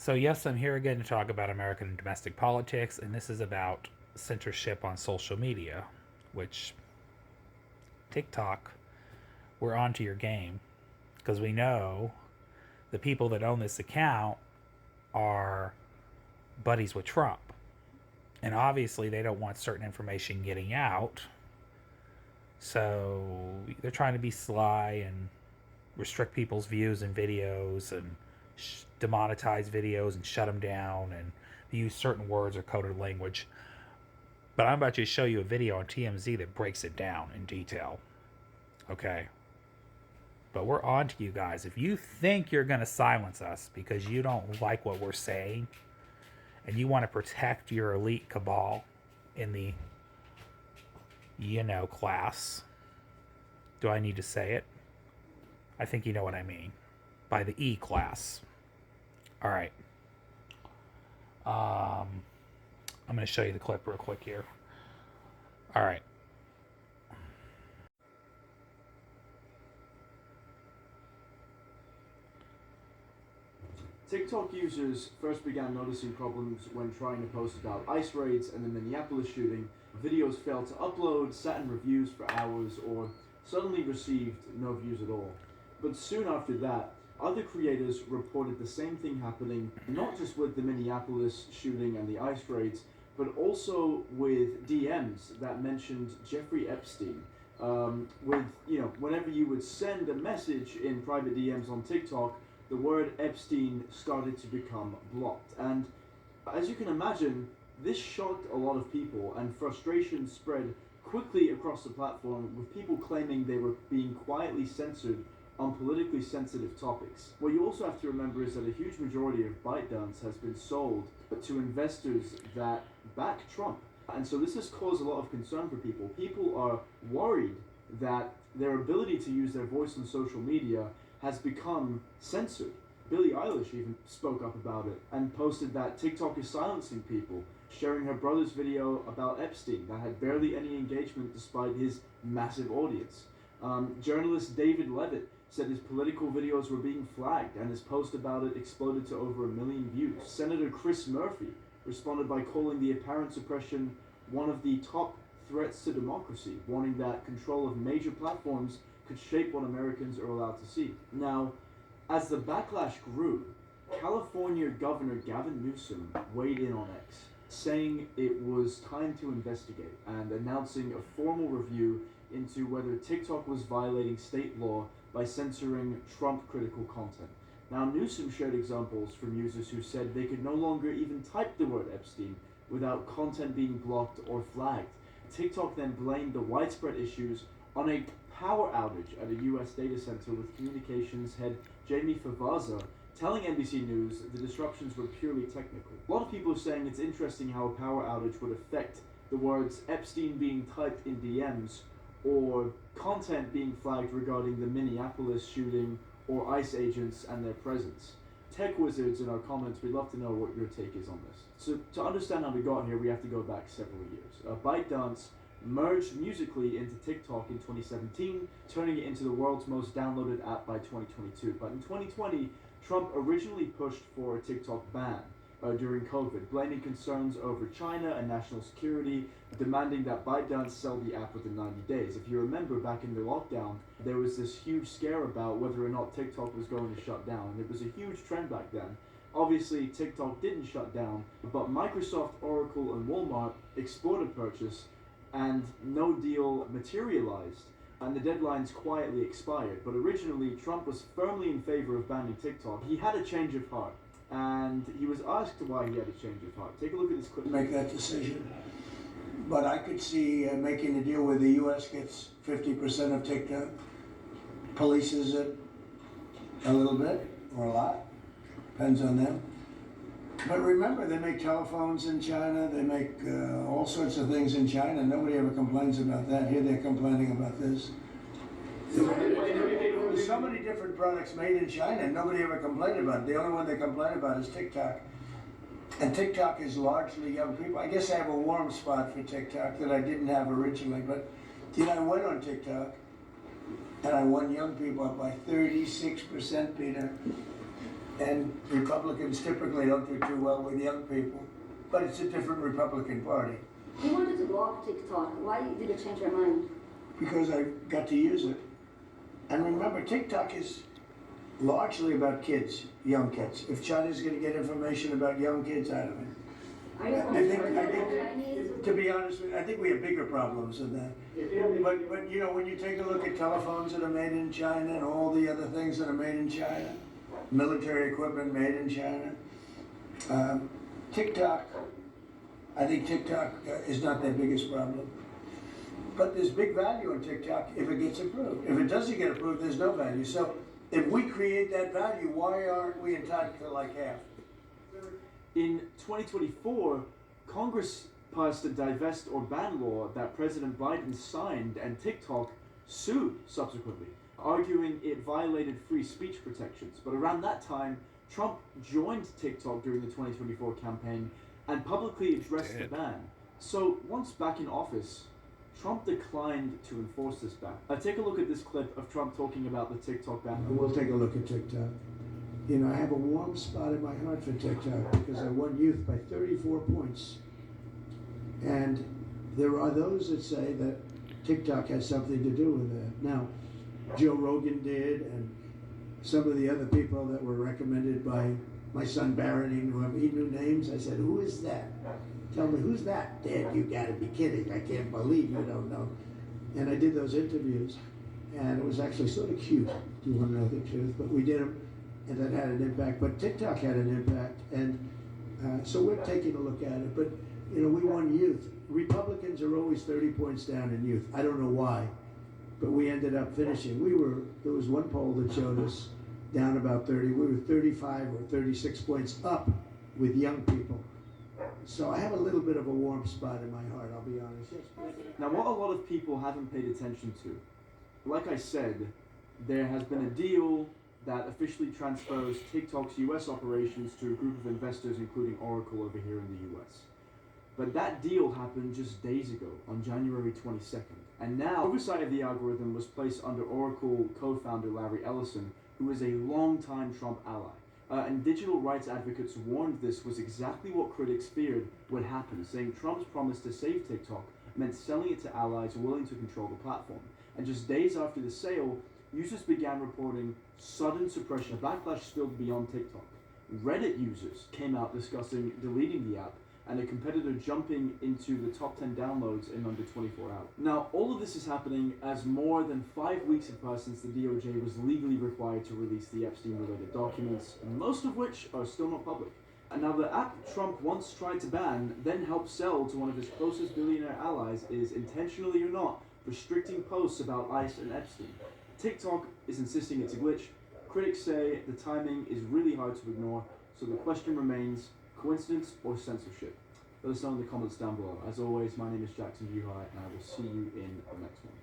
So, yes, I'm here again to talk about American domestic politics, and this is about censorship on social media, which TikTok, we're onto your game because we know the people that own this account are buddies with Trump. And obviously, they don't want certain information getting out. So, they're trying to be sly and restrict people's views and videos and demonetize videos and shut them down and use certain words or coded language. But I'm about to show you a video on TMZ that breaks it down in detail. Okay? But we're on to you guys. If you think you're going to silence us because you don't like what we're saying and you want to protect your elite cabal in the, class, do I need to say it? I think you know what I mean. By the E class. All right. I'm going to show you the clip real quick here. All right. TikTok users first began noticing problems when trying to post about ICE raids and the Minneapolis shooting. Videos failed to upload, sat in reviews for hours, or suddenly received no views at all. But soon after that, other creators reported the same thing happening, not just with the Minneapolis shooting and the ICE raids, but also with DMs that mentioned Jeffrey Epstein. Whenever you would send a message in private DMs on TikTok, the word Epstein started to become blocked. And as you can imagine, this shocked a lot of people, and frustration spread quickly across the platform, with people claiming they were being quietly censored on politically sensitive topics. What you also have to remember is that a huge majority of ByteDance has been sold to investors that back Trump. And so this has caused a lot of concern for people. People are worried that their ability to use their voice on social media has become censored. Billie Eilish even spoke up about it and posted that TikTok is silencing people, sharing her brother's video about Epstein that had barely any engagement despite his massive audience. Journalist David Levitt said his political videos were being flagged, and his post about it exploded to over 1 million views. Senator Chris Murphy responded by calling the apparent suppression one of the top threats to democracy, warning that control of major platforms could shape what Americans are allowed to see. Now, as the backlash grew, California Governor Gavin Newsom weighed in on X, saying it was time to investigate and announcing a formal review into whether TikTok was violating state law by censoring Trump-critical content. Now, Newsom shared examples from users who said they could no longer even type the word Epstein without content being blocked or flagged. TikTok then blamed the widespread issues on a power outage at a U.S. data center, with communications head Jamie Favazza telling NBC News the disruptions were purely technical. A lot of people are saying it's interesting how a power outage would affect the words Epstein being typed in DMs or content being flagged regarding the Minneapolis shooting or ICE agents and their presence. Tech wizards in our comments, we'd love to know what your take is on this. So to understand how we got here, we have to go back several years. ByteDance merged Musical.ly into TikTok in 2017, turning it into the world's most downloaded app by 2022. But in 2020, Trump originally pushed for a TikTok ban during COVID, blaming concerns over China and national security, demanding that ByteDance sell the app within 90 days. If you remember, back in the lockdown, there was this huge scare about whether or not TikTok was going to shut down. It was a huge trend back then. Obviously, TikTok didn't shut down, but Microsoft, Oracle, and Walmart explored purchase, and no deal materialized, and the deadlines quietly expired. But originally, Trump was firmly in favor of banning TikTok. He had a change of heart, and he was asked why he had a change of heart. Take a look at this clip. Make that decision. But I could see making a deal where the U.S. gets 50% of TikTok, polices it a little bit or a lot, depends on them. But remember, they make telephones in China, they make all sorts of things in China. Nobody ever complains about that. Here they're complaining about this. There's so many different products made in China, and nobody ever complained about it. The only one they complain about is TikTok. And TikTok is largely young people. I guess I have a warm spot for TikTok that I didn't have originally, but I went on TikTok, and I won young people up by 36%, Peter. And Republicans typically don't do too well with young people, but it's a different Republican Party. You wanted to block TikTok. Why did you change your mind? Because I got to use it. And remember, TikTok is largely about kids, young kids. If China's going to get information about young kids out of it, Are you I think, Chinese? to be honest with you, I think we have bigger problems than that. But you know, when you take a look at telephones that are made in China and all the other things that are made in China, military equipment made in China, TikTok, I think TikTok is not their biggest problem. But there's big value in TikTok if it gets approved. If it doesn't get approved, there's no value. So if we create that value, why aren't we entitled to like half? In 2024, Congress passed a divest or ban law that President Biden signed, and TikTok sued subsequently, arguing it violated free speech protections. But around that time, Trump joined TikTok during the 2024 campaign and publicly addressed the ban. So once back in office, Trump declined to enforce this ban. Take a look at this clip of Trump talking about the TikTok ban. We'll take a look at TikTok. You know, I have a warm spot in my heart for TikTok because I won youth by 34 points. And there are those that say that TikTok has something to do with that. Now, Joe Rogan did, and some of the other people that were recommended by my son Barron, whoever, he knew names. I said, who is that? Tell me, who's that? Dad, you gotta be kidding. I can't believe you don't know. And I did those interviews, and it was actually sort of cute. Do you want to know the truth? But we did them, and that had an impact. But TikTok had an impact, and so we're taking a look at it. But, you know, we won youth. Republicans are always 30 points down in youth. I don't know why, but we ended up finishing. There was one poll that showed us down about 30. We were 35 or 36 points up with young people. So I have a little bit of a warm spot in my heart, I'll be honest. Yes. Now, what a lot of people haven't paid attention to, like I said, there has been a deal that officially transfers TikTok's US operations to a group of investors, including Oracle over here in the US. But that deal happened just days ago, on January 22nd. And now, oversight of the algorithm was placed under Oracle co-founder Larry Ellison, who is a longtime Trump ally. And digital rights advocates warned this was exactly what critics feared would happen, saying Trump's promise to save TikTok meant selling it to allies willing to control the platform. And just days after the sale, users began reporting sudden suppression. Backlash spilled beyond TikTok. Reddit users came out discussing deleting the app, and a competitor jumping into the top 10 downloads in under 24 hours. Now, all of this is happening as more than 5 weeks have passed since the DOJ was legally required to release the Epstein-related documents, most of which are still not public. And now the app Trump once tried to ban, then helped sell to one of his closest billionaire allies, is intentionally or not restricting posts about ICE and Epstein. TikTok is insisting it's a glitch. Critics say the timing is really hard to ignore, so the question remains, coincidence or censorship? Let us know in the comments down below. As always, my name is Jackson Vuhai, and I will see you in the next one.